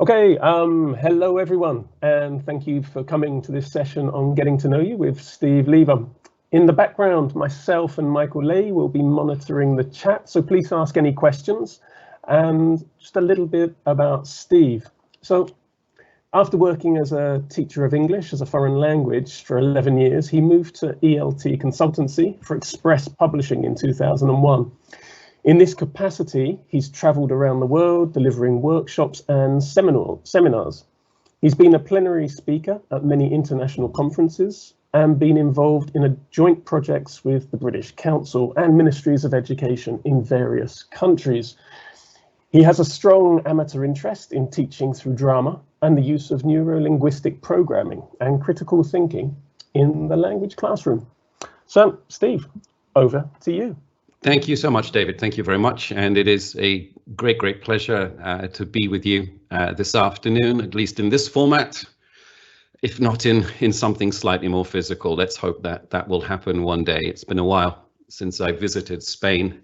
Okay, hello everyone, and thank you for coming to this session on Getting to Know You with Steve Lever. In the background, myself and Michael Lay will be monitoring the chat, so please ask any questions. And just a little bit about Steve. So, after working as a teacher of English as a foreign language for 11 years, he moved to ELT Consultancy for Express Publishing in 2001. In this capacity, he's travelled around the world delivering workshops and seminars. He's been a plenary speaker at many international conferences and been involved in joint projects with the British Council and Ministries of Education in various countries. He has a strong amateur interest in teaching through drama and the use of neuro-linguistic programming and critical thinking in the language classroom. So, Steve, over to you. Thank you so much, David. Thank you very much. And it is a great pleasure to be with you this afternoon, at least in this format, if not in something slightly more physical. Let's hope that that will happen one day. It's been a while since I visited Spain,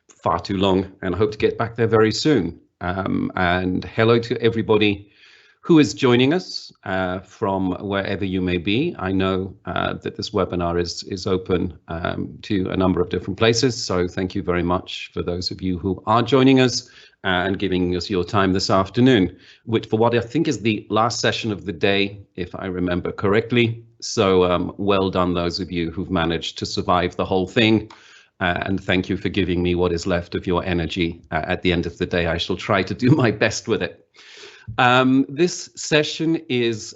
far too long, and I hope to get back there very soon. And hello to everybody who is joining us from wherever you may be. I know that this webinar is open to a number of different places, so thank you very much for those of you who are joining us and giving us your time this afternoon, which for what I think is the last session of the day, if I remember correctly. So well done those of you who've managed to survive the whole thing. And thank you for giving me what is left of your energy at the end of the day. I shall try to do my best with it. This session is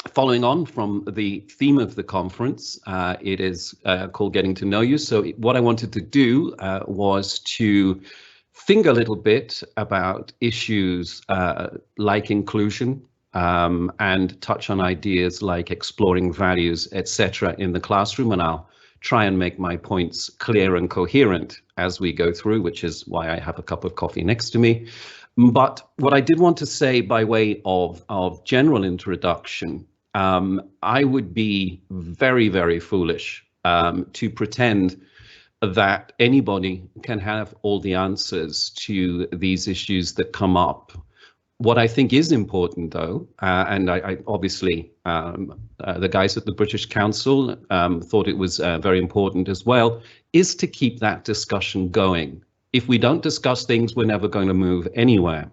following on from the theme of the conference. It is called Getting to Know You. So what I wanted to do was to think a little bit about issues like inclusion and touch on ideas like exploring values, etc. in the classroom. And I'll try and make my points clear and coherent as we go through, which is why I have a cup of coffee next to me. But what I did want to say by way of general introduction, I would be very foolish to pretend that anybody can have all the answers to these issues that come up. What I think is important, though, and I obviously the guys at the British Council thought it was very important as well, is to keep that discussion going. If we don't discuss things, we're never going to move anywhere.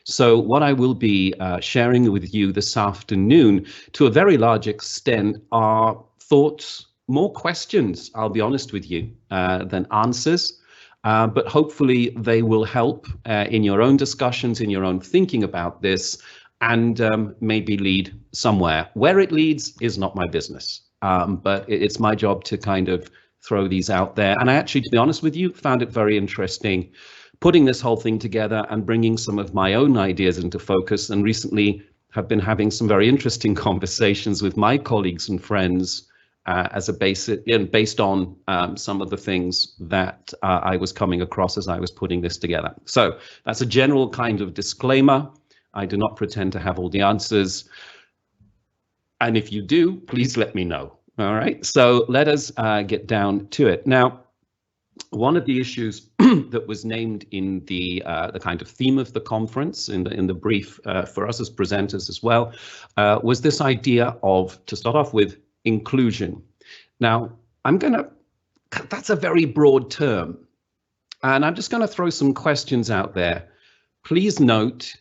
So what I will be sharing with you this afternoon, to a very large extent, are thoughts, more questions, I'll be honest with you, than answers. But hopefully they will help in your own discussions, in your own thinking about this, and maybe lead somewhere. Where it leads is not my business, but it's my job to kind of throw these out there. And I actually, to be honest with you, found it very interesting putting this whole thing together and bringing some of my own ideas into focus, and recently have been having some very interesting conversations with my colleagues and friends as a basic, based on some of the things that I was coming across as I was putting this together. So that's a general kind of disclaimer. I do not pretend to have all the answers. And if you do, please let me know. All right, so let us get down to it. Now, one of the issues that was named in the kind of theme of the conference, in the brief for us as presenters as well, was this idea of, to start off with, inclusion. Now, that's a very broad term, and I'm just going to throw some questions out there. Please note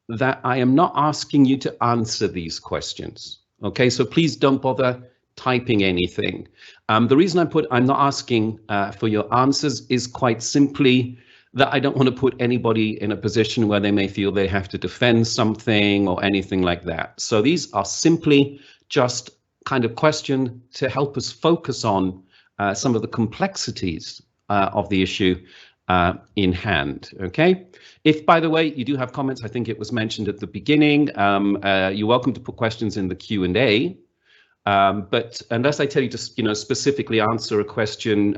that I am not asking you to answer these questions. Okay, so please don't bother typing anything. The reason I'm not asking for your answers is quite simply that I don't want to put anybody in a position where they may feel they have to defend something or anything like that. So these are simply just kind of question to help us focus on some of the complexities of the issue in hand. Okay. If, by the way, you do have comments, I think it was mentioned at the beginning, you're welcome to put questions in the Q&A. But unless I tell you to, specifically answer a question,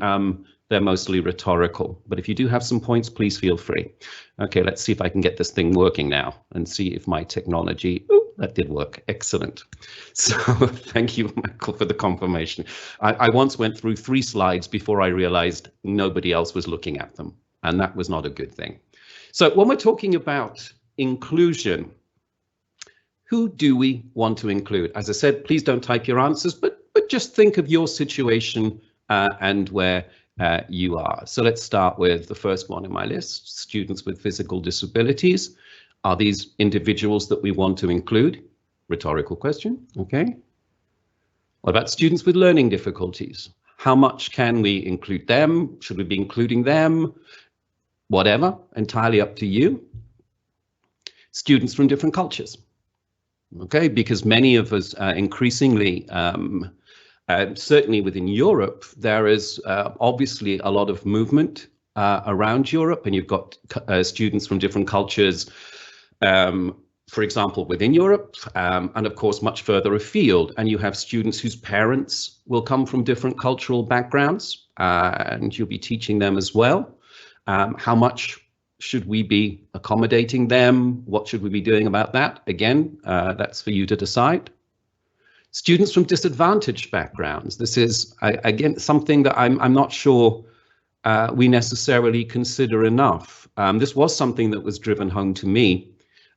they're mostly rhetorical. But if you do have some points, please feel free. Okay, let's see if I can get this thing working now and see if my technology. That did work. Excellent. So thank you, Michael, for the confirmation. I once went through 3 slides before I realized nobody else was looking at them, and that was not a good thing. So when we're talking about inclusion, who do we want to include? As I said, please don't type your answers, but just think of your situation and where you are. So let's start with the first one in my list, students with physical disabilities. Are these individuals that we want to include? Rhetorical question, okay. What about students with learning difficulties? How much can we include them? Should we be including them? Whatever, entirely up to you. Students from different cultures, okay, because many of us increasingly, certainly within Europe, there is obviously a lot of movement around Europe, and you've got students from different cultures, for example, within Europe, and of course much further afield, and you have students whose parents will come from different cultural backgrounds, and you'll be teaching them as well. How much should we be accommodating them? What should we be doing about that? Again, that's for you to decide. Students from disadvantaged backgrounds. This is, again, something that I'm not sure we necessarily consider enough. This was something that was driven home to me.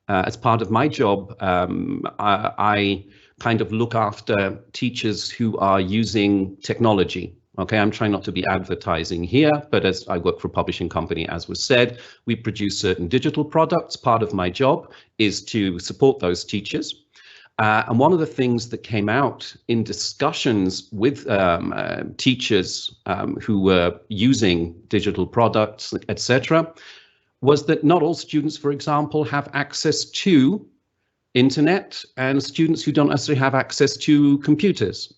As part of my job, I kind of look after teachers who are using technology. Okay, I'm trying not to be advertising here, but as I work for a publishing company, as was said, we produce certain digital products. Part of my job is to support those teachers. And one of the things that came out in discussions with teachers who were using digital products, etc., was that not all students, for example, have access to internet, and students who don't necessarily have access to computers.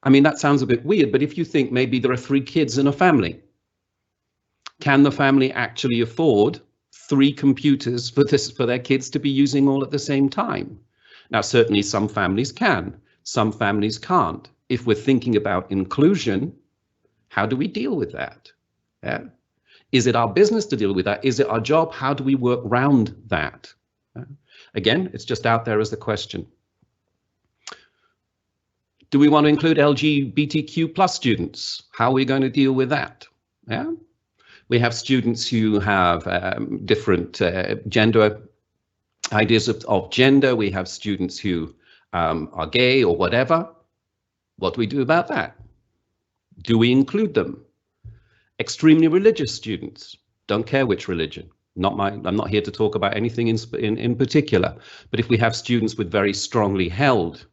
I mean, that sounds a bit weird, but if you think maybe there are 3 kids in a family, can the family actually afford 3 computers for their kids to be using all at the same time? Now, certainly some families can, some families can't. If we're thinking about inclusion, how do we deal with that? Yeah. Is it our business to deal with that? Is it our job? How do we work around that? Again, it's just out there as the question. Do we want to include LGBTQ plus students? How are we going to deal with that? Yeah. We have students who have different gender ideas of gender. We have students who are gay or whatever. What do we do about that? Do we include them? Extremely religious students, don't care which religion. I'm not here to talk about anything in particular, but if we have students with very strongly held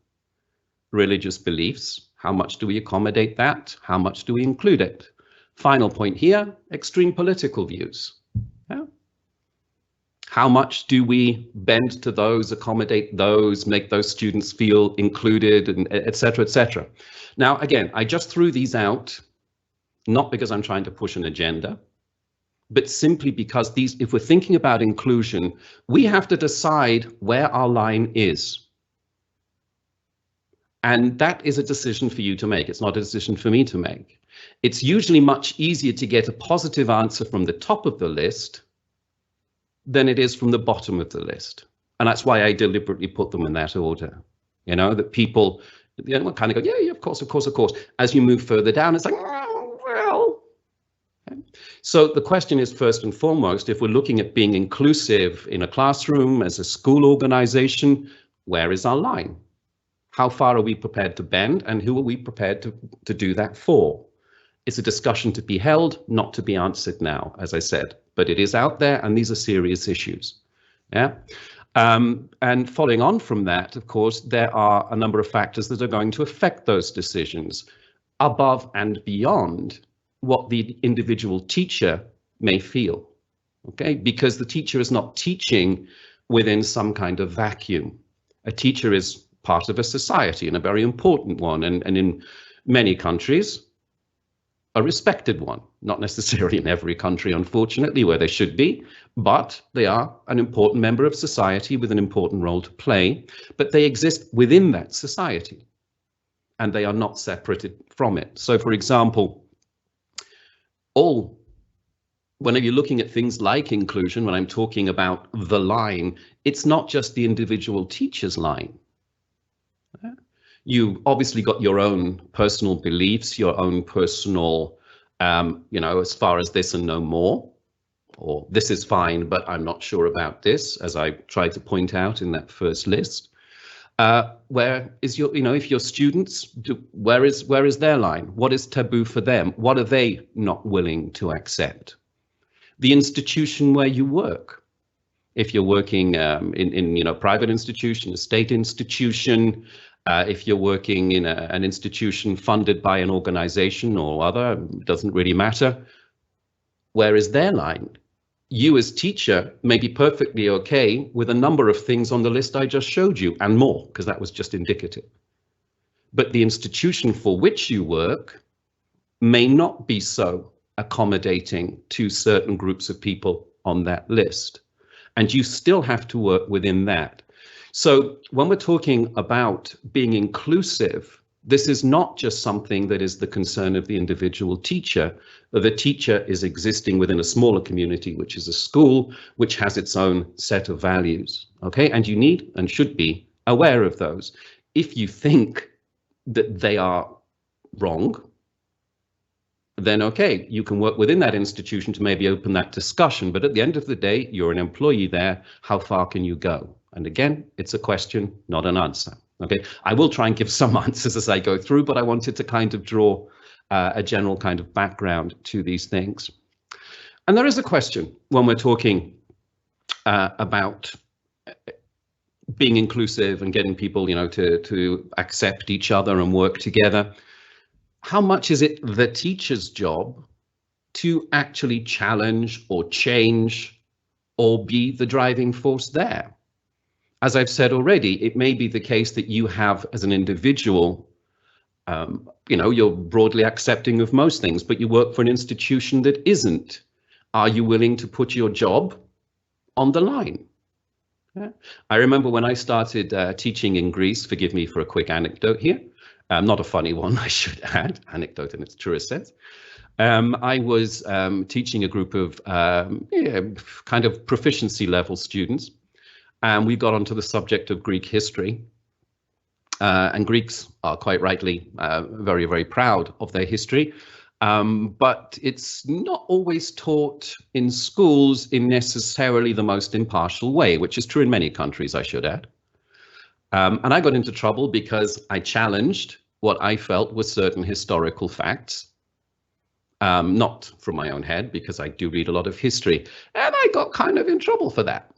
religious beliefs, how much do we accommodate that? How much do we include it? Final point here, extreme political views. Yeah. How much do we bend to those, accommodate those, make those students feel included, and et cetera, et cetera. Now, again, I just threw these out, not because I'm trying to push an agenda, but simply because if we're thinking about inclusion, we have to decide where our line is. And that is a decision for you to make. It's not a decision for me to make. It's usually much easier to get a positive answer from the top of the list than it is from the bottom of the list. And that's why I deliberately put them in that order. You know, that people kind of go, yeah, of course, of course, of course. As you move further down, it's like, oh, well. Okay. So the question is, first and foremost, if we're looking at being inclusive in a classroom, as a school organization, where is our line? How far are we prepared to bend, and who are we prepared to do that for? It's a discussion to be held, not to be answered now, as I said, but it is out there, and these are serious issues. Yeah. And following on from that, of course, there are a number of factors that are going to affect those decisions above and beyond what the individual teacher may feel. Okay, because the teacher is not teaching within some kind of vacuum. A teacher is part of a society, and a very important one, and in many countries, a respected one. Not necessarily in every country, unfortunately, where they should be, but they are an important member of society with an important role to play, but they exist within that society, and they are not separated from it. So, for example, all when you're looking at things like inclusion, when I'm talking about the line, it's not just the individual teacher's line. You obviously got your own personal beliefs, your own personal, as far as this and no more, or this is fine, but I'm not sure about this, as I tried to point out in that first list. Where is your, if your students, where is their line? What is taboo for them? What are they not willing to accept? The institution where you work. If you're working in private institution, a state institution, if you're working in an institution funded by an organization or other, it doesn't really matter. Where is their line? You as teacher may be perfectly okay with a number of things on the list I just showed you and more, because that was just indicative. But the institution for which you work may not be so accommodating to certain groups of people on that list. And you still have to work within that. So when we're talking about being inclusive, this is not just something that is the concern of the individual teacher. The teacher is existing within a smaller community, which is a school, which has its own set of values. Okay, and you need and should be aware of those. If you think that they are wrong, then okay, you can work within that institution to maybe open that discussion. But at the end of the day, you're an employee there. How far can you go? And again, it's a question, not an answer. Okay, I will try and give some answers as I go through, but I wanted to kind of draw a general kind of background to these things. And there is a question when we're talking about being inclusive and getting people, to accept each other and work together. How much is it the teacher's job to actually challenge or change or be the driving force there? As I've said already, it may be the case that you have, as an individual, you're broadly accepting of most things, but you work for an institution that isn't. Are you willing to put your job on the line? Yeah. I remember when I started teaching in Greece, forgive me for a quick anecdote here, not a funny one, I should add, anecdote in its truest sense. I was teaching a group of kind of proficiency level students. And we got onto the subject of Greek history. And Greeks are quite rightly very, very proud of their history. But it's not always taught in schools in necessarily the most impartial way, which is true in many countries, I should add. And I got into trouble because I challenged what I felt were certain historical facts. Not from my own head, because I do read a lot of history. And I got kind of in trouble for that.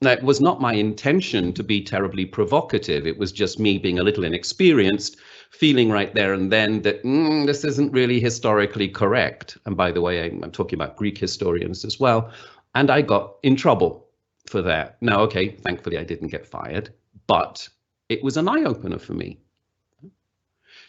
Now, it was not my intention to be terribly provocative. It was just me being a little inexperienced, feeling right there and then that this isn't really historically correct. And by the way, I'm talking about Greek historians as well. And I got in trouble for that. Now, okay, thankfully I didn't get fired, but it was an eye-opener for me.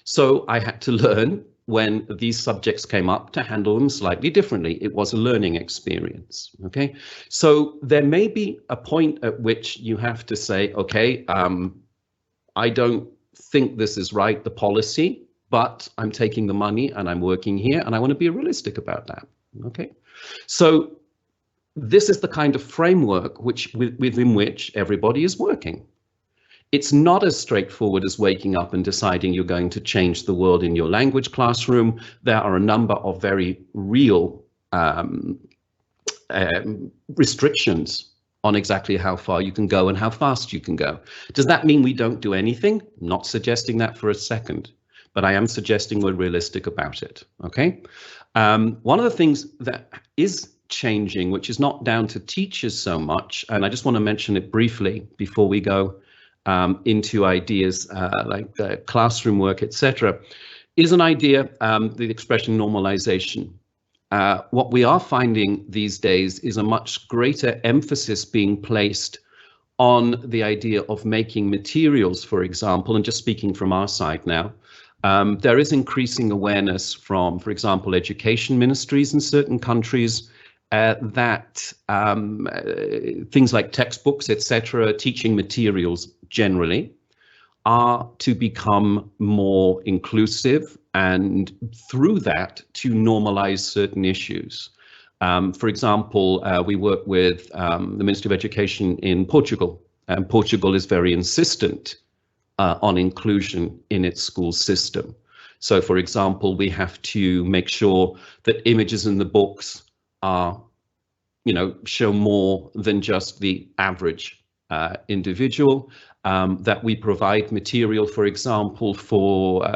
So I had to learn, when these subjects came up, to handle them slightly differently. It was a learning experience, okay? So there may be a point at which you have to say, okay, I don't think this is right, the policy, but I'm taking the money and I'm working here and I want to be realistic about that, okay? So this is the kind of framework within which everybody is working. It's not as straightforward as waking up and deciding you're going to change the world in your language classroom. There are a number of very real restrictions on exactly how far you can go and how fast you can go. Does that mean we don't do anything? I'm not suggesting that for a second, but I am suggesting we're realistic about it, okay? One of the things that is changing, which is not down to teachers so much, and I just want to mention it briefly before we go into ideas like classroom work, etc., is an idea, the expression normalisation. What we are finding these days is a much greater emphasis being placed on the idea of making materials, for example, and just speaking from our side now, there is increasing awareness from, for example, education ministries in certain countries that things like textbooks, etc., teaching materials generally, are to become more inclusive and through that to normalize certain issues. For example, we work with the Ministry of Education in Portugal, and Portugal is very insistent on inclusion in its school system. So, for example, we have to make sure that images in the books are, show more than just the average individual, that we provide material, for example, for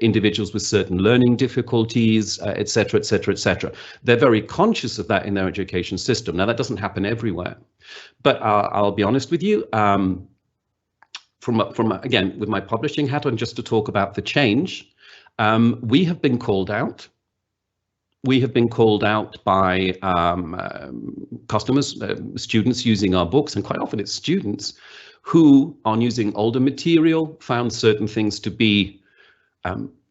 individuals with certain learning difficulties, etc., etc., etc. They're very conscious of that in their education system. Now, that doesn't happen everywhere, but I'll be honest with you, from again, with my publishing hat on, just to talk about the change, we have been called out. We have been called out by customers, students using our books, and quite often it's students who, on using older material, found certain things to be,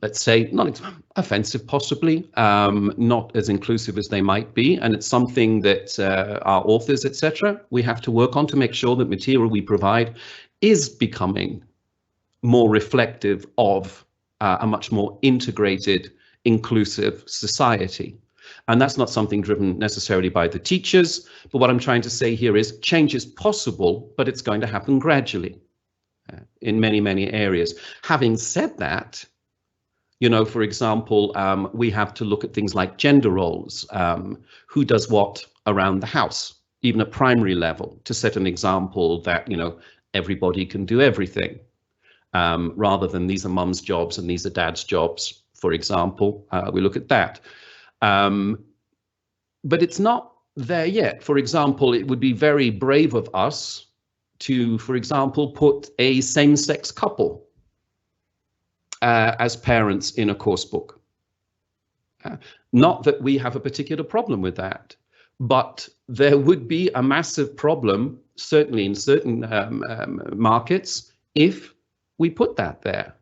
let's say, not offensive, possibly, not as inclusive as they might be. And it's something that our authors, etc., we have to work on to make sure that material we provide is becoming more reflective of a much more integrated, inclusive society. And that's not something driven necessarily by the teachers, but what I'm trying to say here is change is possible, but it's going to happen gradually in many, many areas. Having said that, for example, we have to look at things like gender roles, who does what around the house, even at primary level, to set an example that, everybody can do everything, rather than these are mum's jobs and these are dad's jobs, for example. We look at that. But it's not there yet. For example, it would be very brave of us to, for example, put a same-sex couple as parents in a course book. Not that we have a particular problem with that, but there would be a massive problem, certainly in certain markets, if we put that there.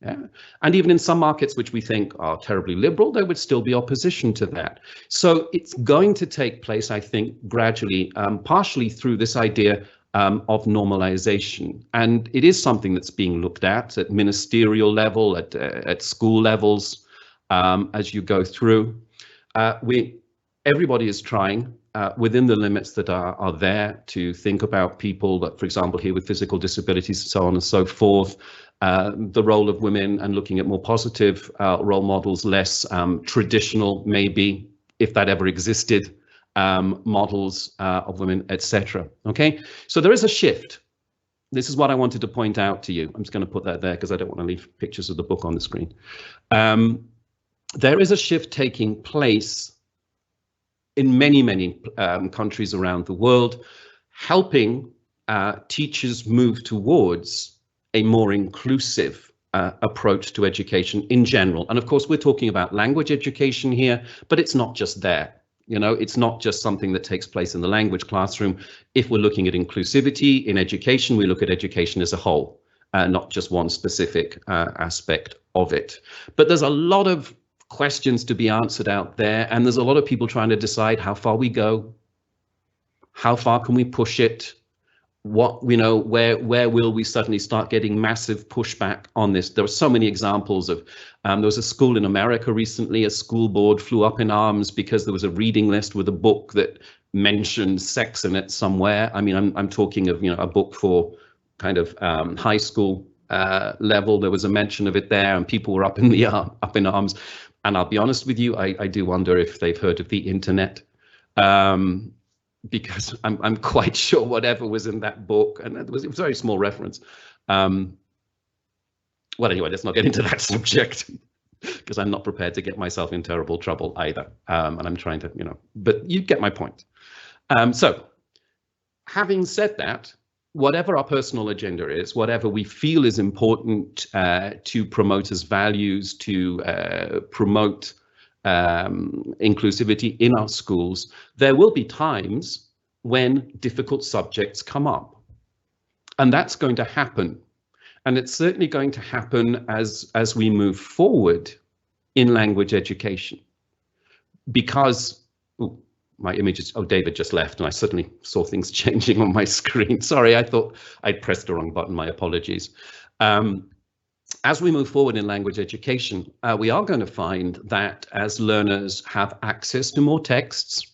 Yeah. And even in some markets which we think are terribly liberal, there would still be opposition to that. So it's going to take place, I think, gradually, partially through this idea of normalization. And it is something that's being looked at ministerial level, at school levels, as you go through. Everybody is trying within the limits that are there to think about people that, for example, here with physical disabilities and so on and so forth, the role of women, and looking at more positive role models, less traditional, maybe, if that ever existed, models of women, etc. Okay, so there is a shift. This is what I wanted to point out to you. I'm just going to put that there because I don't want to leave pictures of the book on the screen. There is a shift taking place in many, many countries around the world, helping teachers move towards a more inclusive approach to education in general. And of course, we're talking about language education here, but it's not just there. It's not just something that takes place in the language classroom. If we're looking at inclusivity in education, we look at education as a whole, not just one specific aspect of it. But there's a lot of questions to be answered out there, and there's a lot of people trying to decide how far we go, how far can we push it, what where will we suddenly start getting massive pushback on this. There are so many examples of there was a school in America recently, a school board flew up in arms because there was a reading list with a book that mentioned sex in it somewhere. I mean, I'm talking of a book for kind of high school level. There was a mention of it there, and people were up in arms. And I'll be honest with you, I do wonder if they've heard of the internet, because I'm quite sure whatever was in that book, and it was a very small reference. Well, anyway, let's not get into that subject, because I'm not prepared to get myself in terrible trouble either. And I'm trying to, but you get my point. So having said that, whatever our personal agenda is, whatever we feel is important to promote as values, to promote inclusivity in our schools, there will be times when difficult subjects come up. And that's going to happen. And it's certainly going to happen as we move forward in language education. Because, my images, David just left and I suddenly saw things changing on my screen. Sorry, I thought I'd pressed the wrong button, my apologies. as we move forward in language education, we are going to find that as learners have access to more texts,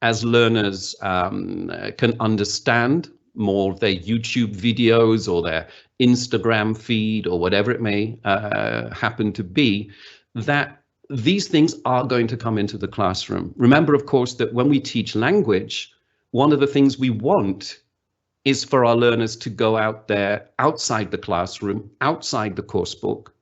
as learners can understand more of their YouTube videos or their Instagram feed or whatever it may happen to be, that these things are going to come into the classroom. Remember, of course, that when we teach language, one of the things we want is for our learners to go out there, outside the classroom, outside the course book,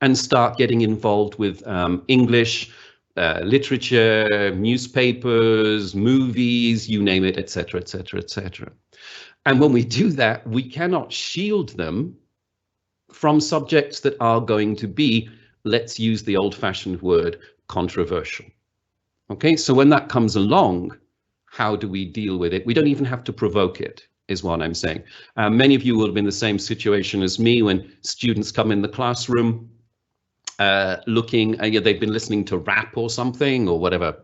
and start getting involved with English, literature, newspapers, movies, you name it, etc., etc., etc. And when we do that, we cannot shield them from subjects that are going to be, let's use the old-fashioned word, controversial. Okay, so when that comes along, how do we deal with it? We don't even have to provoke it, is what I'm saying. Many of you will have been in the same situation as me when students come in the classroom looking, they've been listening to rap or something, or whatever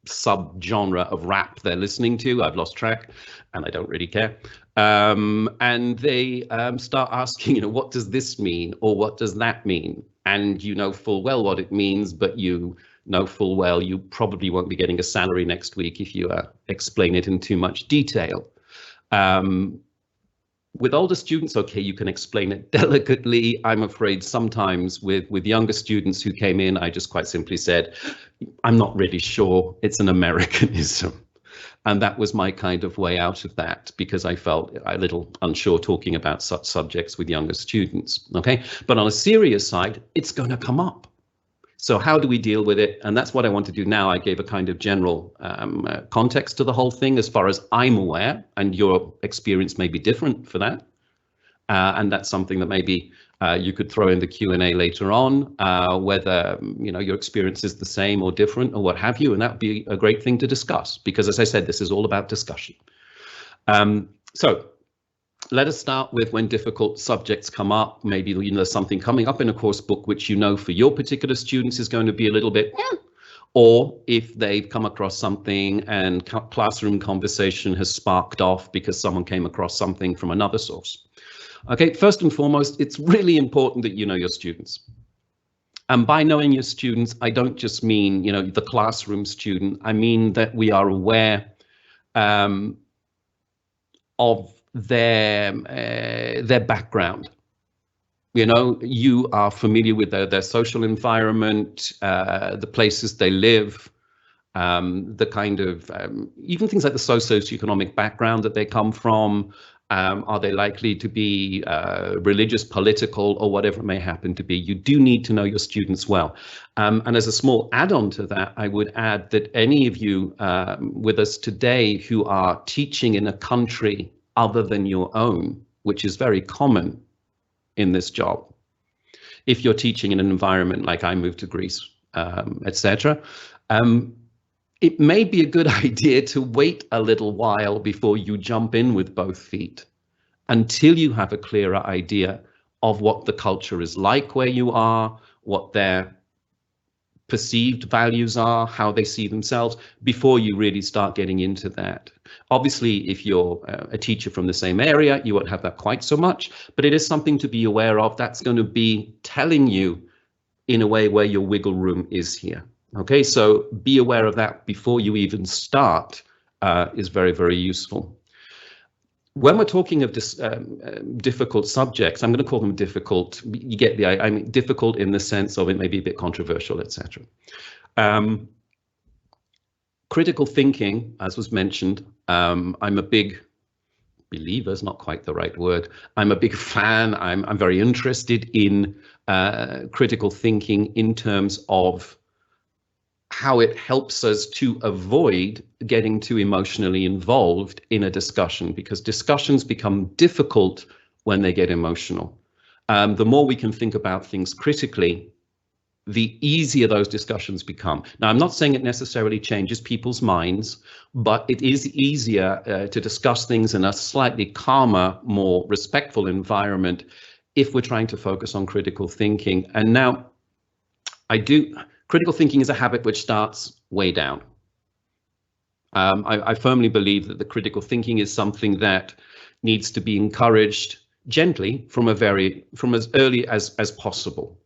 sub-genre of rap they're listening to. I've lost track and I don't really care. And they start asking, what does this mean? Or what does that mean? And you know full well what it means, but you know full well you probably won't be getting a salary next week if you explain it in too much detail. With older students, okay, you can explain it delicately. I'm afraid sometimes with younger students who came in, I just quite simply said, I'm not really sure, it's an Americanism. And that was my kind of way out of that, because I felt a little unsure talking about such subjects with younger students, okay? But on a serious side, it's going to come up. So how do we deal with it? And that's what I want to do now. I gave a kind of general context to the whole thing as far as I'm aware, and your experience may be different for that. And that's something that maybe you could throw in the Q&A later on, whether your experience is the same or different or what have you. And that would be a great thing to discuss, because as I said, this is all about discussion. So let us start with when difficult subjects come up. Maybe there's something coming up in a course book which for your particular students is going to be a little bit, or if they've come across something and classroom conversation has sparked off because someone came across something from another source. Okay, first and foremost, it's really important that you know your students. And by knowing your students, I don't just mean, the classroom student. I mean that we are aware of their background. You are familiar with their social environment, the places they live, the kind of even things like the socioeconomic background that they come from. Are they likely to be religious, political, or whatever it may happen to be? You do need to know your students well. And as a small add-on to that, I would add that any of you with us today who are teaching in a country other than your own, which is very common in this job. If you're teaching in an environment like I moved to Greece, etc., it may be a good idea to wait a little while before you jump in with both feet, until you have a clearer idea of what the culture is like where you are, what their perceived values are, how they see themselves, before you really start getting into that. Obviously, if you're a teacher from the same area, you won't have that quite so much, but it is something to be aware of. That's going to be telling you in a way where your wiggle room is here. Okay, so be aware of that before you even start is very, very useful. When we're talking of difficult subjects, I'm going to call them difficult. You get the idea. I mean, difficult in the sense of it may be a bit controversial, etc. Critical thinking, as was mentioned, I'm a big believer, is not quite the right word. I'm a big fan. I'm very interested in critical thinking in terms of how it helps us to avoid getting too emotionally involved in a discussion, because discussions become difficult when they get emotional. The more we can think about things critically, the easier those discussions become. Now, I'm not saying it necessarily changes people's minds, but it is easier to discuss things in a slightly calmer, more respectful environment if we're trying to focus on critical thinking. And now, critical thinking is a habit which starts way down. I firmly believe that the critical thinking is something that needs to be encouraged gently from as early as possible,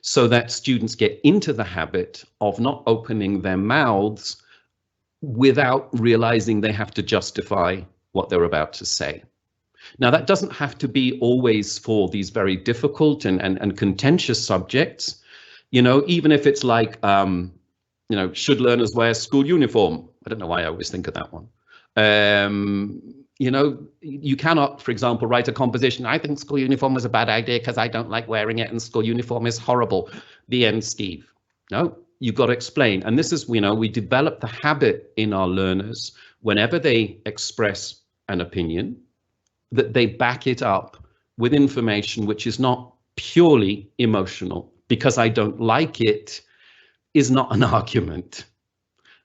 so that students get into the habit of not opening their mouths without realizing they have to justify what they're about to say. Now, that doesn't have to be always for these very difficult and contentious subjects. You know, even if it's like, you know, should learners wear school uniform? I don't know why I always think of that one. You know, you cannot, for example, write a composition. I think school uniform was a bad idea because I don't like wearing it and school uniform is horrible. The end, Steve. No, you've got to explain. And this is, you know, we develop the habit in our learners whenever they express an opinion, that they back it up with information which is not purely emotional. Because I don't like it is not an argument,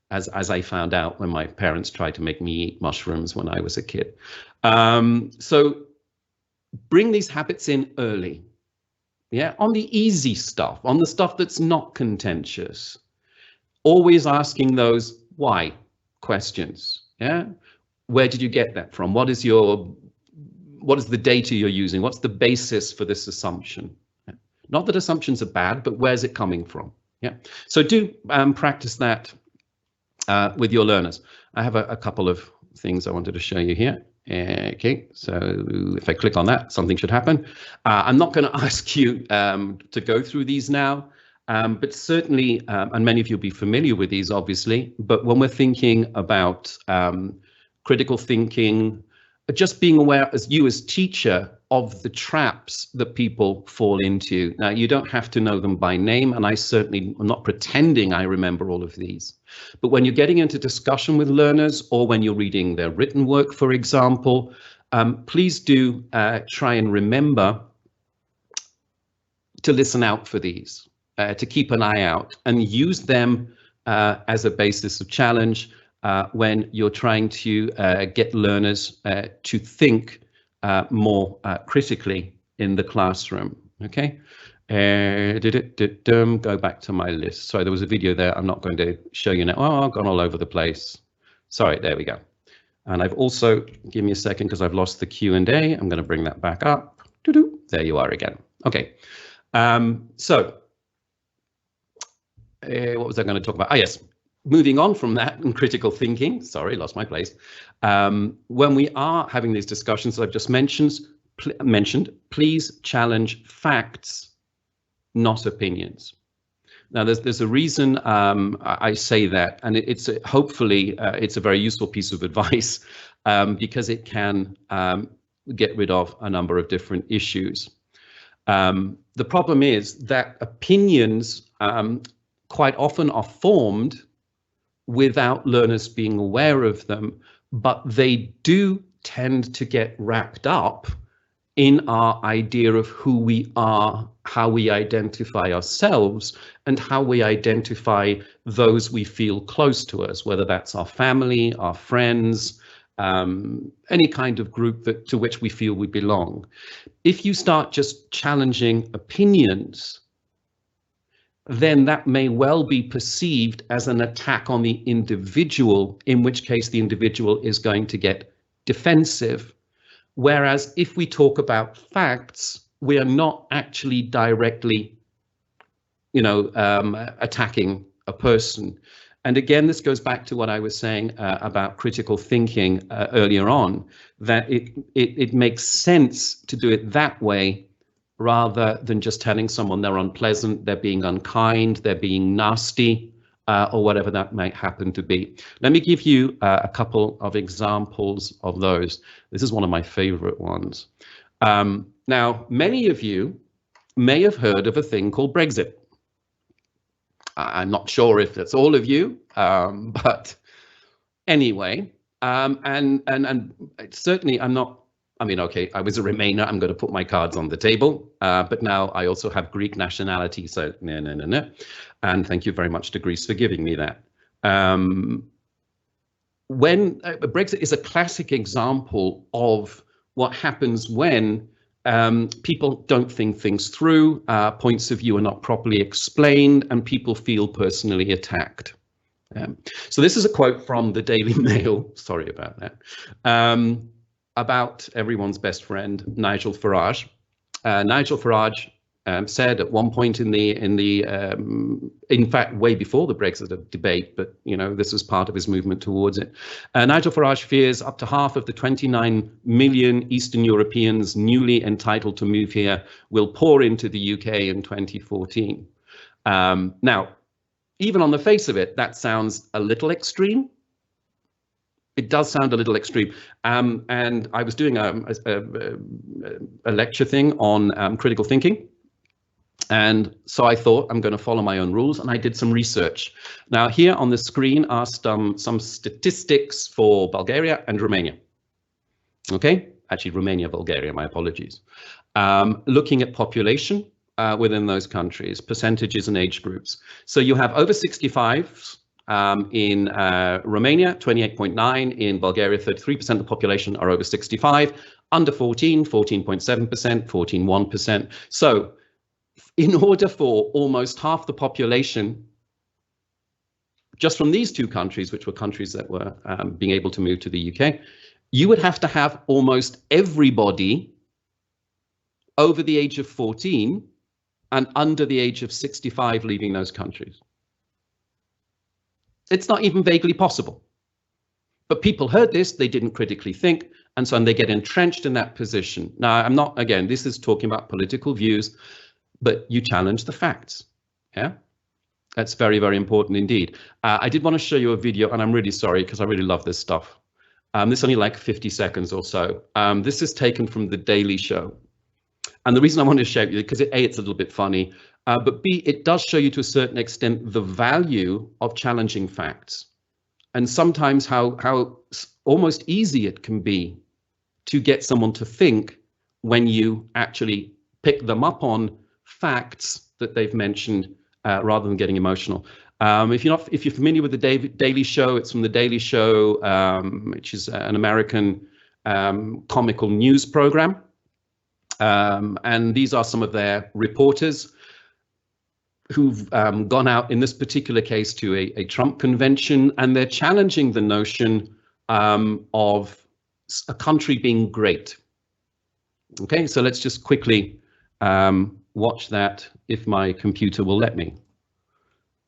as I found out when my parents tried to make me eat mushrooms when I was a kid. So bring these habits in early, yeah, on the easy stuff, on the stuff that's not contentious. Always asking those why questions, yeah? Where did you get that from? What is the data you're using? What's the basis for this assumption? Not that assumptions are bad, but where's it coming from? Yeah. So do practice that with your learners. I have a couple of things I wanted to show you here. Okay, so if I click on that, something should happen. I'm not going to ask you to go through these now, but certainly, and many of you will be familiar with these, obviously, but when we're thinking about critical thinking, just being aware as teacher of the traps that people fall into. Now, you don't have to know them by name, and I certainly am not pretending I remember all of these. But when you're getting into discussion with learners, or when you're reading their written work, for example, please do try and remember to listen out for these, to keep an eye out, and use them as a basis of challenge when you're trying to get learners to think more critically in the classroom. Okay, go back to my list. Sorry, there was a video there. I'm not going to show you now. Oh, I've gone all over the place. Sorry, there we go. And I've also, give me a second because I've lost the Q&A. I'm going to bring that back up. There you are again. Okay, so what was I going to talk about? Ah, yes. Moving on from that and critical thinking, sorry, lost my place. When we are having these discussions that I've just mentioned, please challenge facts, not opinions. Now, there's a reason I say that, and it's hopefully it's a very useful piece of advice because it can get rid of a number of different issues. The problem is that opinions quite often are formed without learners being aware of them, but they do tend to get wrapped up in our idea of who we are, how we identify ourselves, and how we identify those we feel close to us, whether that's our family, our friends, any kind of group to which we feel we belong. If you start just challenging opinions, then that may well be perceived as an attack on the individual, in which case the individual is going to get defensive. Whereas if we talk about facts, we are not actually directly, attacking a person. And again, this goes back to what I was saying about critical thinking earlier on, that it makes sense to do it that way, rather than just telling someone they're unpleasant, they're being unkind, they're being nasty, or whatever that might happen to be. Let me give you a couple of examples of those. This is one of my favorite ones. Now, many of you may have heard of a thing called Brexit. I'm not sure if that's all of you, but anyway, and certainly I'm not, okay, I was a Remainer, I'm going to put my cards on the table, but now I also have Greek nationality, so no. And thank you very much to Greece for giving me that. When Brexit is a classic example of what happens when people don't think things through, points of view are not properly explained, and people feel personally attacked. So this is a quote from the Daily Mail, sorry about that. about everyone's best friend, Nigel Farage. Nigel Farage said at one point in fact, way before the Brexit debate, but this was part of his movement towards it. Nigel Farage fears up to half of the 29 million Eastern Europeans newly entitled to move here will pour into the UK in 2014. Now, even on the face of it, that sounds a little extreme. It does sound a little extreme. And I was doing a lecture thing on critical thinking. And so I thought I'm going to follow my own rules, and I did some research. Now here on the screen are some statistics for Bulgaria and Romania. Okay, actually Romania, Bulgaria, my apologies. Looking at population within those countries, percentages and age groups. So you have over 65s in Romania, 28.9, in Bulgaria, 33% of the population are over 65, under 14, 14.7%, 14.1%. So in order for almost half the population, just from these two countries, which were countries that were being able to move to the UK, you would have to have almost everybody over the age of 14 and under the age of 65 leaving those countries. It's not even vaguely possible. But people heard this, they didn't critically think, and so they get entrenched in that position. Now, I'm not, again, this is talking about political views, but you challenge the facts. Yeah, that's very, very important indeed. I did want to show you a video, and I'm really sorry because I really love this stuff. This is only like 50 seconds or so. This is taken from The Daily Show. And the reason I wanted to show you, because A, it's a little bit funny, but B, it does show you to a certain extent the value of challenging facts, and sometimes how almost easy it can be to get someone to think when you actually pick them up on facts that they've mentioned rather than getting emotional. If you're familiar with the Daily Show, it's from the Daily Show, which is an American comical news program. And these are some of their reporters who've gone out in this particular case to a Trump convention, and they're challenging the notion of a country being great. Okay, so let's just quickly watch that if my computer will let me.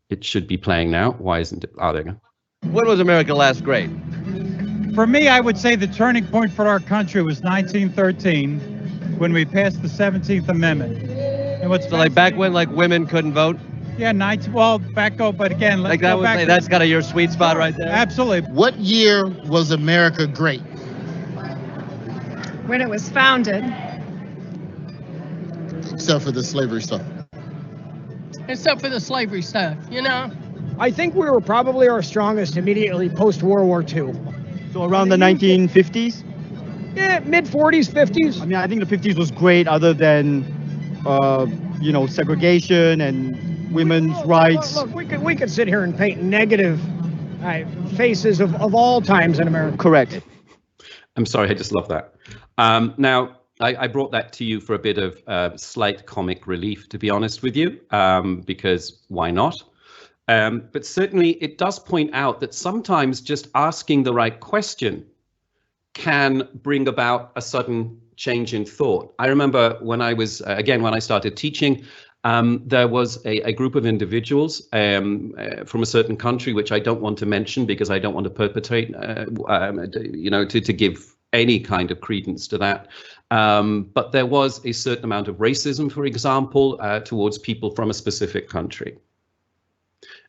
It should be playing now. Why isn't it? Oh, there you go. When was America last great? For me, I would say the turning point for our country was 1913, when we passed the 17th Amendment. And what's So like back when like women couldn't vote? Yeah, back up, but again, let's Like go that back. was, that's kind of your sweet spot right there? Absolutely. What year was America great? When it was founded. Except for the slavery stuff. Except for the slavery stuff, you know? I think we were probably our strongest immediately post-World War II. So around the 1950s? Yeah, mid-40s, 50s. I mean, I think the 50s was great other than, segregation and women's rights. Look, we could sit here and paint negative faces of all times in America. Correct. I'm sorry, I just love that. Now, I brought that to you for a bit of slight comic relief, to be honest with you, because why not? But certainly it does point out that sometimes just asking the right question can bring about a sudden change in thought. I remember when I was, when I started teaching, there was a group of individuals from a certain country, which I don't want to mention because I don't want to perpetrate, to give any kind of credence to that. But there was a certain amount of racism, for example, towards people from a specific country.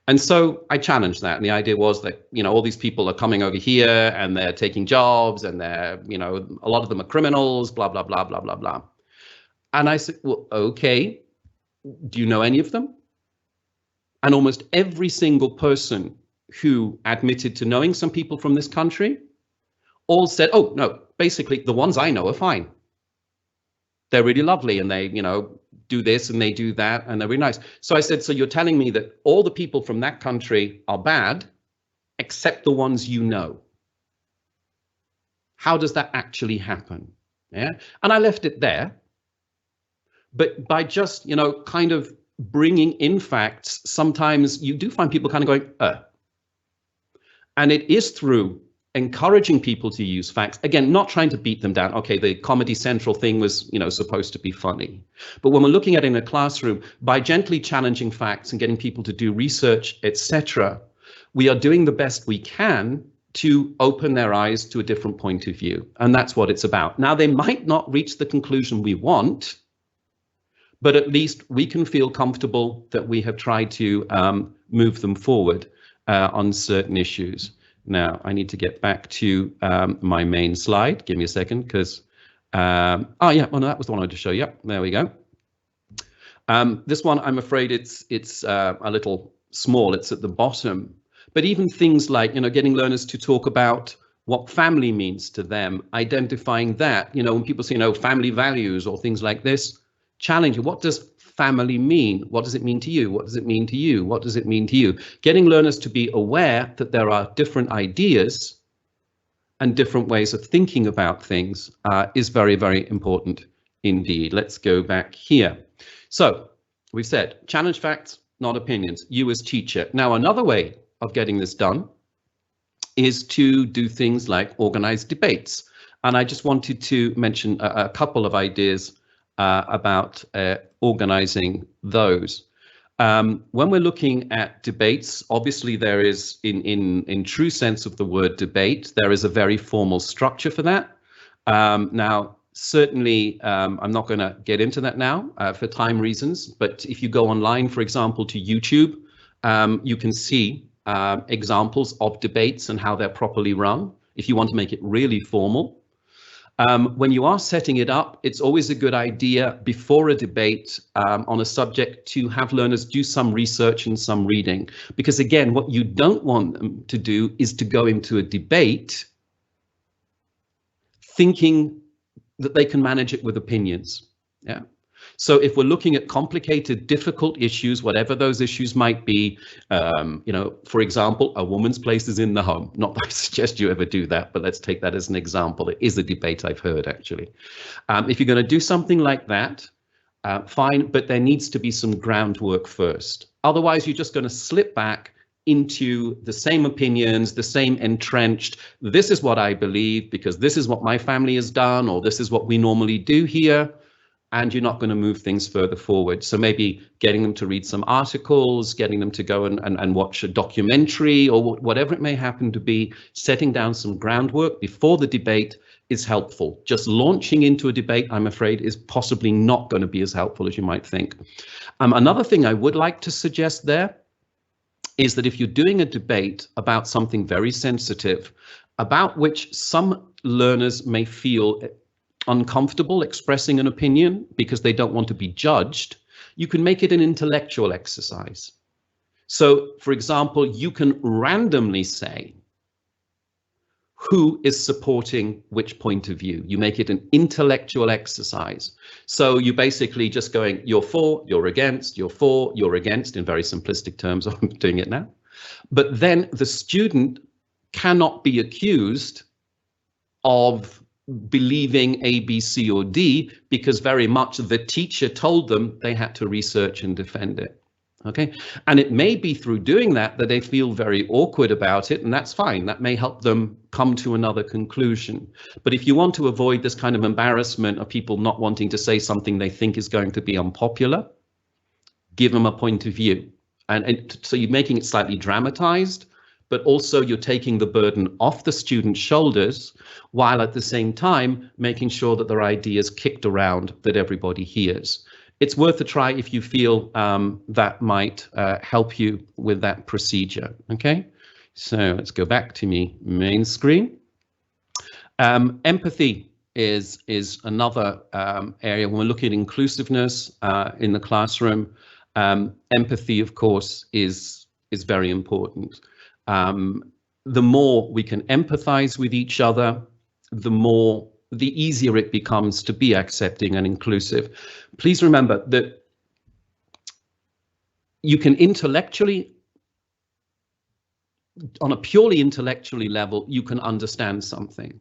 And so I challenged that. And the idea was that, all these people are coming over here and they're taking jobs and they're, a lot of them are criminals, blah, blah, blah, blah, blah, blah. And I said, well, okay, do you know any of them? And almost every single person who admitted to knowing some people from this country all said, oh, no, basically the ones I know are fine. They're really lovely and they, do this and they do that and they're really nice. So I said, so you're telling me that all the people from that country are bad except the ones you know. How does that actually happen? Yeah. And I left it there. But by just, kind of bringing in facts, sometimes you do find people kind of going, And it is through encouraging people to use facts. Again, not trying to beat them down. Okay, the Comedy Central thing was, supposed to be funny. But when we're looking at it in a classroom, by gently challenging facts and getting people to do research, etc., we are doing the best we can to open their eyes to a different point of view. And that's what it's about. Now, they might not reach the conclusion we want, but at least we can feel comfortable that we have tried to move them forward on certain issues. Now, I need to get back to my main slide. Give me a second, because, oh yeah, well, no, that was the one I wanted to show you. There we go. This one, I'm afraid it's a little small. It's at the bottom. But even things like, getting learners to talk about what family means to them, identifying that, when people say, family values or things like this, challenge, what does family mean? What does it mean to you? What does it mean to you? What does it mean to you? Getting learners to be aware that there are different ideas and different ways of thinking about things is very, very important indeed. Let's go back here. So we've said challenge facts, not opinions, you as teacher. Now, another way of getting this done is to do things like organize debates. And I just wanted to mention a couple of ideas about organizing those. When we're looking at debates, obviously there is, in true sense of the word debate, there is a very formal structure for that. Now, certainly, I'm not going to get into that now for time reasons, but if you go online, for example, to YouTube, you can see examples of debates and how they're properly run, if you want to make it really formal. When you are setting it up, it's always a good idea before a debate on a subject to have learners do some research and some reading. Because again, what you don't want them to do is to go into a debate thinking that they can manage it with opinions. Yeah. So if we're looking at complicated, difficult issues, whatever those issues might be, for example, a woman's place is in the home. Not that I suggest you ever do that, but let's take that as an example. It is a debate I've heard, actually. If you're going to do something like that, fine, but there needs to be some groundwork first. Otherwise, you're just going to slip back into the same opinions, the same entrenched, this is what I believe because this is what my family has done, or this is what we normally do here. And you're not going to move things further forward. So maybe getting them to read some articles, getting them to go and watch a documentary or whatever it may happen to be, setting down some groundwork before the debate is helpful. Just launching into a debate, I'm afraid, is possibly not going to be as helpful as you might think. Another thing I would like to suggest there is that if you're doing a debate about something very sensitive, about which some learners may feel uncomfortable expressing an opinion because they don't want to be judged, you can make it an intellectual exercise. So, for example, you can randomly say who is supporting which point of view. You make it an intellectual exercise. So you basically just going, you're for, you're against, you're for, you're against, in very simplistic terms. I'm doing it now. But then the student cannot be accused of believing A, B, C, or D, because very much the teacher told them they had to research and defend it. Okay, and it may be through doing that that they feel very awkward about it, and that's fine. That may help them come to another conclusion. But if you want to avoid this kind of embarrassment of people not wanting to say something they think is going to be unpopular, give them a point of view. And so you're making it slightly dramatized, but also you're taking the burden off the student's shoulders, while at the same time making sure that there are ideas kicked around that everybody hears. It's worth a try if you feel that might help you with that procedure. Okay, so let's go back to me main screen. Empathy is another area when we're looking at inclusiveness in the classroom. Empathy, of course, is very important. The more we can empathize with each other, the easier it becomes to be accepting and inclusive. Please remember that you can intellectually, on a purely intellectually level, you can understand something.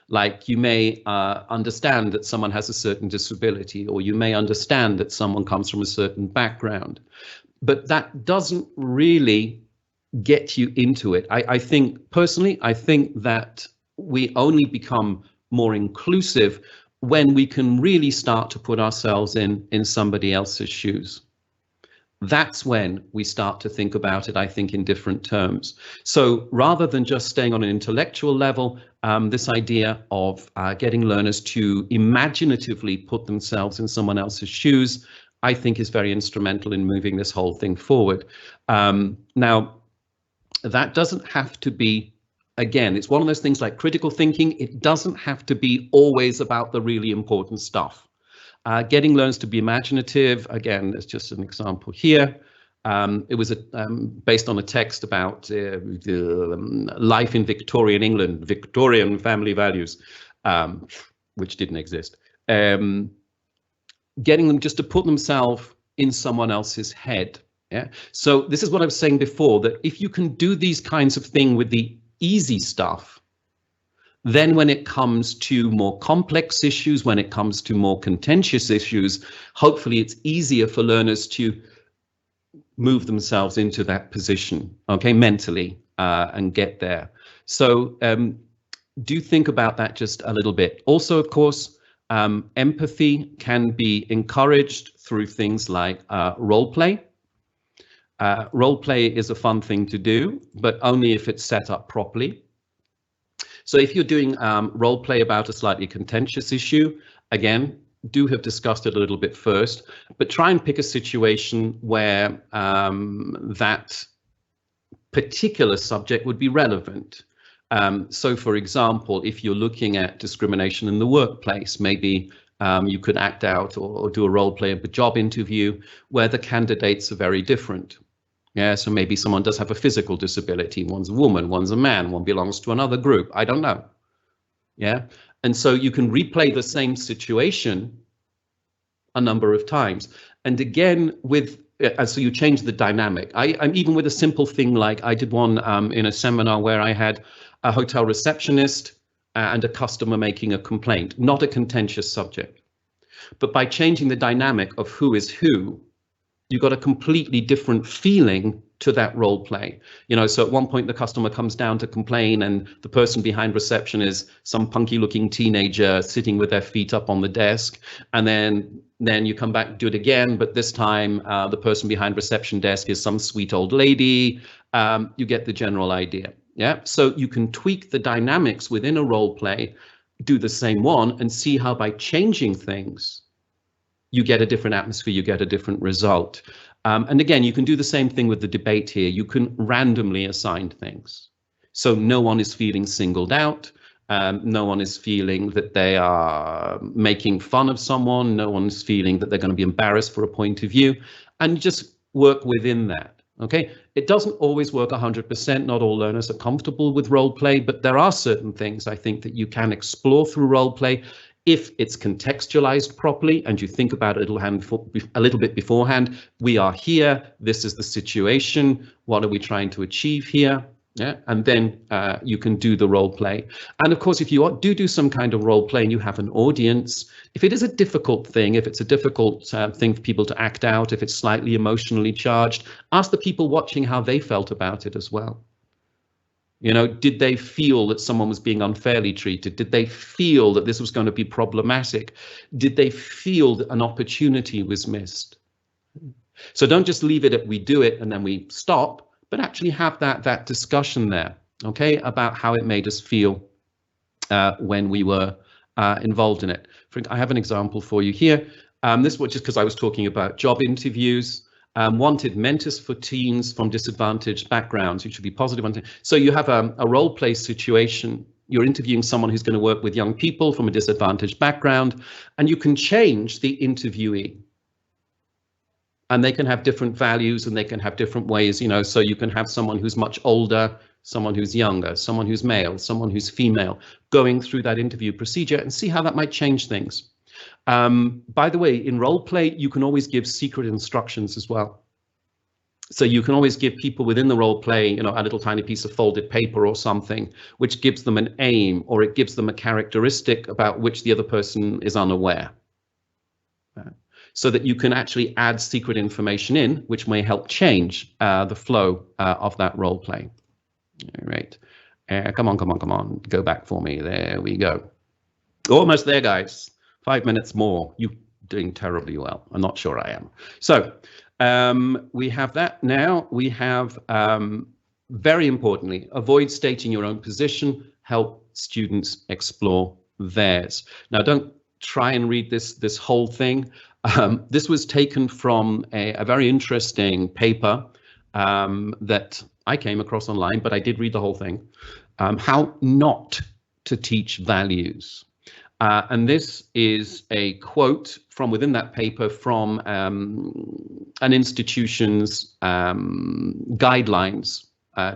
Like you may understand that someone has a certain disability, or you may understand that someone comes from a certain background, but that doesn't really get you into it. I think personally, I think that we only become more inclusive when we can really start to put ourselves in somebody else's shoes. That's when we start to think about it, I think, in different terms. So rather than just staying on an intellectual level, this idea of getting learners to imaginatively put themselves in someone else's shoes, I think is very instrumental in moving this whole thing forward. Now, that doesn't have to be, again, it's one of those things like critical thinking. It doesn't have to be always about the really important stuff. Getting learners to be imaginative, again, there's just an example here. It was based on a text about life in Victorian England, Victorian family values, which didn't exist. Getting them just to put themselves in someone else's head. Yeah. So this is what I was saying before, that if you can do these kinds of things with the easy stuff, then when it comes to more complex issues, when it comes to more contentious issues, hopefully it's easier for learners to move themselves into that position, okay, mentally, and get there. So do think about that just a little bit. Also, of course, empathy can be encouraged through things like role play. Role play is a fun thing to do, but only if it's set up properly. So if you're doing role play about a slightly contentious issue, again, do have discussed it a little bit first, but try and pick a situation where that particular subject would be relevant. So for example, if you're looking at discrimination in the workplace, maybe you could act out or do a role play of a job interview where the candidates are very different. Yeah, so maybe someone does have a physical disability. One's a woman, one's a man, one belongs to another group. I don't know. Yeah, and so you can replay the same situation a number of times. And again, so you change the dynamic. I'm even with a simple thing like I did one in a seminar where I had a hotel receptionist and a customer making a complaint, not a contentious subject. But by changing the dynamic of who is who, you got a completely different feeling to that role play. You know, so at one point the customer comes down to complain and the person behind reception is some punky looking teenager sitting with their feet up on the desk. And then you come back, do it again, but this time the person behind reception desk is some sweet old lady. You get the general idea. Yeah, so you can tweak the dynamics within a role play, do the same one and see how by changing things, you get a different atmosphere, you get a different result. And again, you can do the same thing with the debate here. You can randomly assign things. So no one is feeling singled out. No one is feeling that they are making fun of someone. No one's feeling that they're going to be embarrassed for a point of view. And just work within that. Okay, it doesn't always work 100%. Not all learners are comfortable with role play, but there are certain things I think that you can explore through role play if it's contextualized properly and you think about it a little bit beforehand. We are here. This is the situation. What are we trying to achieve here? Yeah, and then you can do the role play. And of course, if you do some kind of role play and you have an audience, if it is a difficult thing, if it's a difficult thing for people to act out, if it's slightly emotionally charged, ask the people watching how they felt about it as well. You know, did they feel that someone was being unfairly treated? Did they feel that this was going to be problematic? Did they feel that an opportunity was missed? So don't just leave it at we do it and then we stop, but actually have that discussion there, okay, about how it made us feel when we were involved in it. I have an example for you here. This was just because I was talking about job interviews. Wanted mentors for teens from disadvantaged backgrounds, which should be positive. So you have a role play situation. You're interviewing someone who's going to work with young people from a disadvantaged background, and you can change the interviewee. And they can have different values and they can have different ways, you know, so you can have someone who's much older, someone who's younger, someone who's male, someone who's female, going through that interview procedure and see how that might change things. By the way, in role play, you can always give secret instructions as well. So you can always give people within the role play, you know, a little tiny piece of folded paper or something, which gives them an aim or it gives them a characteristic about which the other person is unaware. so that you can actually add secret information in, which may help change the flow of that role play. All right. Come on. Go back for me. There we go. Almost there, guys. 5 minutes more. You're doing terribly well. I'm not sure I am. So we have that. Now we have, very importantly, avoid stating your own position. Help students explore theirs. Now, don't try and read this whole thing. This was taken from a very interesting paper that I came across online, but I did read the whole thing. How not to teach values. And this is a quote from within that paper from an institution's guidelines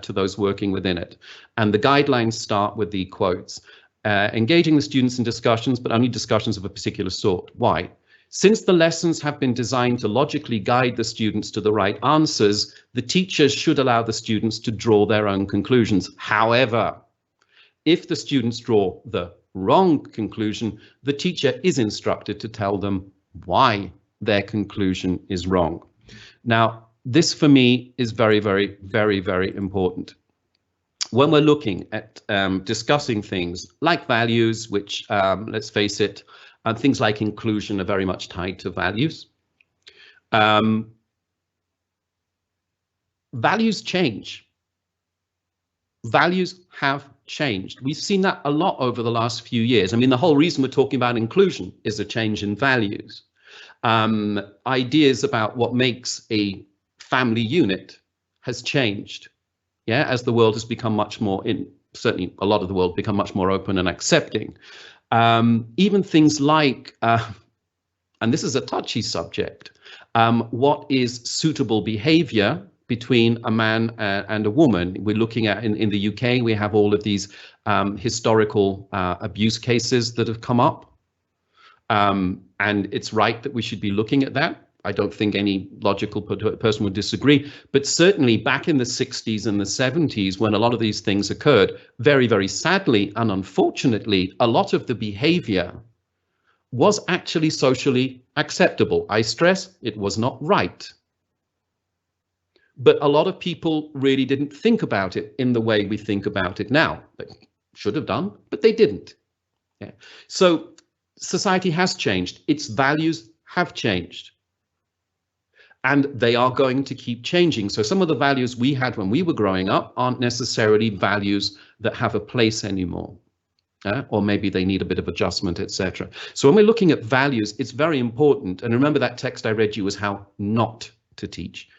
to those working within it. And the guidelines start with the quotes. Engaging the students in discussions, but only discussions of a particular sort. Why? Since the lessons have been designed to logically guide the students to the right answers, the teachers should allow the students to draw their own conclusions. However, if the students draw the wrong conclusion, the teacher is instructed to tell them why their conclusion is wrong. Now, this for me is very, very, very, very important. When we're looking at discussing things like values, which, let's face it, things like inclusion are very much tied to values. Values change. Values have changed. We've seen that a lot over the last few years. I mean, the whole reason we're talking about inclusion is a change in values. Ideas about what makes a family unit has changed. Yeah, as the world has become much more, certainly a lot of the world become much more open and accepting. Even things like, and this is a touchy subject, what is suitable behavior between a man and a woman? We're looking at, in the UK, we have all of these historical abuse cases that have come up. And it's right that we should be looking at that. I don't think any logical person would disagree, but certainly back in the 60s and the 70s, when a lot of these things occurred, very, very sadly and unfortunately, a lot of the behavior was actually socially acceptable. I stress, it was not right. But a lot of people really didn't think about it in the way we think about it now. They should have done, but they didn't. Yeah. So society has changed. Its values have changed. And they are going to keep changing. So some of the values we had when we were growing up aren't necessarily values that have a place anymore. Or maybe they need a bit of adjustment, etc. So when we're looking at values, it's very important. And remember that text I read you was how not to teach.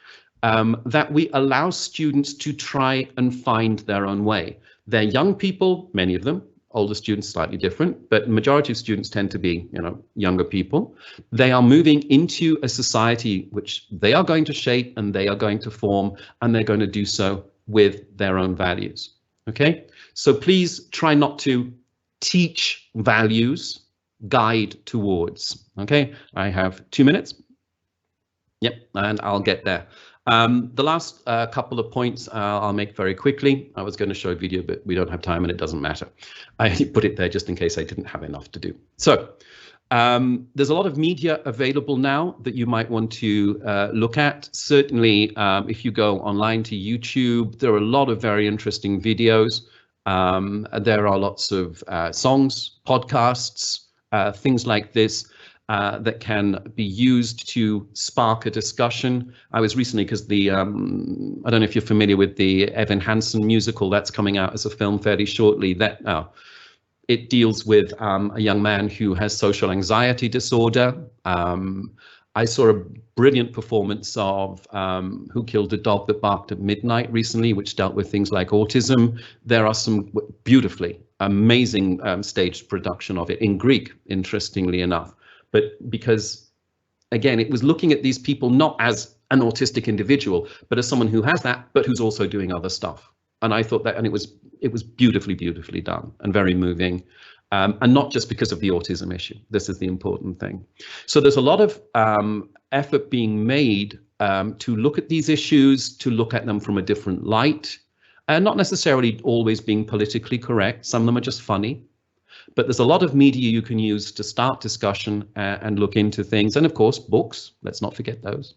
That we allow students to try and find their own way. They're young people, many of them. Older students slightly different, but the majority of students tend to be, younger people. They are moving into a society which they are going to shape and they are going to form, and they're going to do so with their own values. Okay, so please try not to teach values, guide towards. Okay, I have 2 minutes. Yep, and I'll get there. The last couple of points I'll make very quickly. I was going to show a video, but we don't have time and it doesn't matter. I put it there just in case I didn't have enough to do. So there's a lot of media available now that you might want to look at. Certainly, if you go online to YouTube, there are a lot of very interesting videos. There are lots of songs, podcasts, things like this. That can be used to spark a discussion. I was recently, because the, I don't know if you're familiar with the Evan Hansen musical that's coming out as a film fairly shortly, that it deals with a young man who has social anxiety disorder. I saw a brilliant performance of Who Killed the Dog That Barked at Midnight recently, which dealt with things like autism. There are some beautifully amazing staged production of it in Greek, interestingly enough. But because, again, it was looking at these people not as an autistic individual, but as someone who has that, but who's also doing other stuff. And I thought that, and it was beautifully, beautifully done and very moving. And not just because of the autism issue. This is the important thing. So there's a lot of effort being made to look at these issues, to look at them from a different light, and not necessarily always being politically correct. Some of them are just funny. But there's a lot of media you can use to start discussion and look into things. And of course, books, let's not forget those,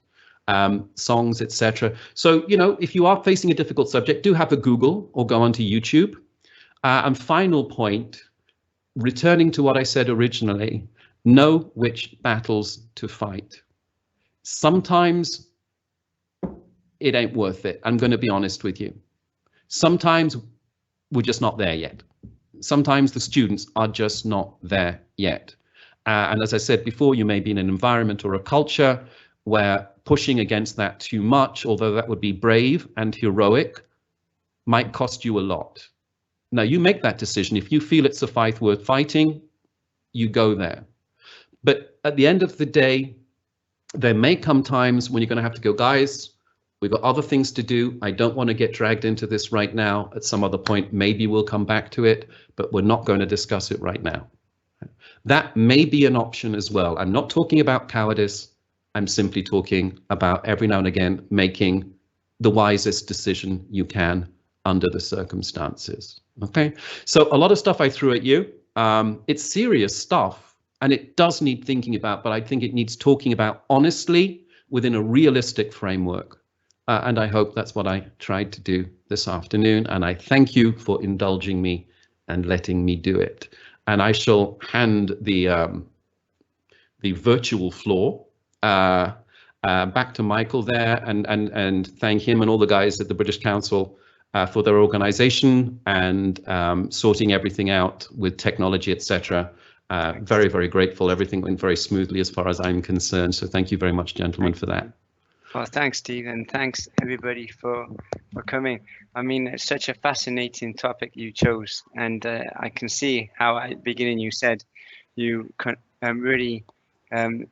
songs, etc. So, you know, if you are facing a difficult subject, do have a Google or go onto YouTube. And final point, returning to what I said originally, know which battles to fight. Sometimes it ain't worth it. I'm going to be honest with you. Sometimes we're just not there yet. Sometimes the students are just not there yet. And as I said before, you may be in an environment or a culture where pushing against that too much, although that would be brave and heroic, might cost you a lot. Now, you make that decision. If you feel it's a fight worth fighting, you go there. But at the end of the day, there may come times when you're going to have to go, guys, we've got other things to do. I don't want to get dragged into this right now. At some other point, maybe we'll come back to it, but we're not going to discuss it right now. That may be an option as well. I'm not talking about cowardice. I'm simply talking about every now and again making the wisest decision you can under the circumstances. Okay, so a lot of stuff I threw at you. It's serious stuff and it does need thinking about, but I think it needs talking about honestly within a realistic framework. And I hope that's what I tried to do this afternoon. And I thank you for indulging me and letting me do it. And I shall hand the virtual floor back to Michael there and thank him and all the guys at the British Council for their organization and sorting everything out with technology, etc. Very, very grateful. Everything went very smoothly as far as I'm concerned. So thank you very much, gentlemen, for that. Well, thanks, Steve, and thanks everybody for coming. I mean, it's such a fascinating topic you chose, and I can see how at the beginning you said you really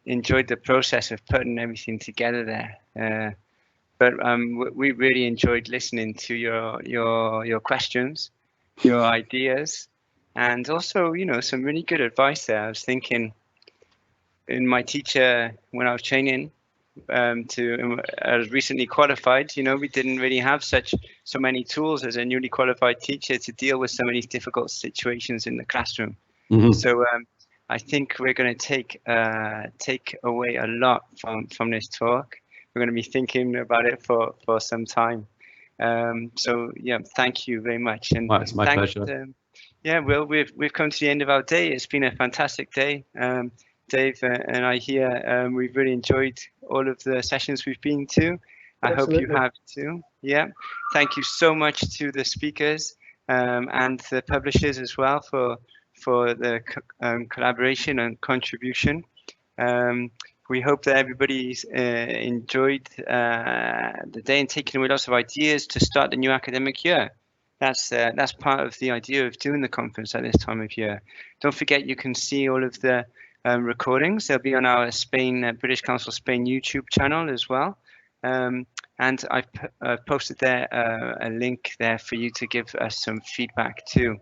enjoyed the process of putting everything together there. But we really enjoyed listening to your questions, your ideas, and also, you know, some really good advice there. I was thinking in my teacher when I was training. I was recently qualified, you know, we didn't really have so many tools as a newly qualified teacher to deal with some of these difficult situations in the classroom. Mm-hmm. So I think we're going to take away a lot from this talk. We're going to be thinking about it for some time. So yeah, thank you very much. And well, it's my pleasure. Yeah, well, we've come to the end of our day. It's been a fantastic day. Dave and I here, we've really enjoyed all of the sessions we've been to. I hope you have too. Yeah, thank you so much to the speakers and the publishers as well for the collaboration and contribution. We hope that everybody's enjoyed the day and taken away lots of ideas to start the new academic year. That's part of the idea of doing the conference at this time of year. Don't forget, you can see all of the recordings. They'll be on our British Council Spain YouTube channel as well. And I've posted there a link there for you to give us some feedback too.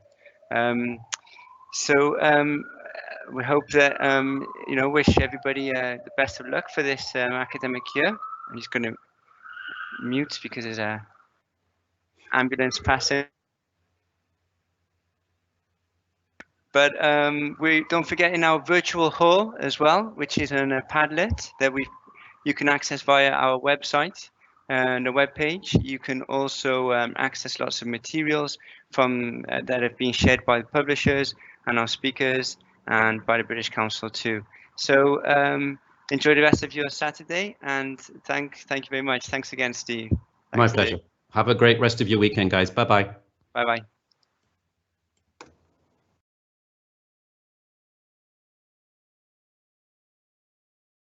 We hope that, you know, wish everybody the best of luck for this academic year. I'm just going to mute because there's a ambulance passing. But we don't forget in our virtual hall as well, which is on a Padlet that you can access via our website and the webpage. You can also access lots of materials from that have been shared by the publishers and our speakers and by the British Council too. So enjoy the rest of your Saturday and thank you very much. Thanks again, Steve. My pleasure. Have a great rest of your weekend, guys. Bye-bye. Bye-bye.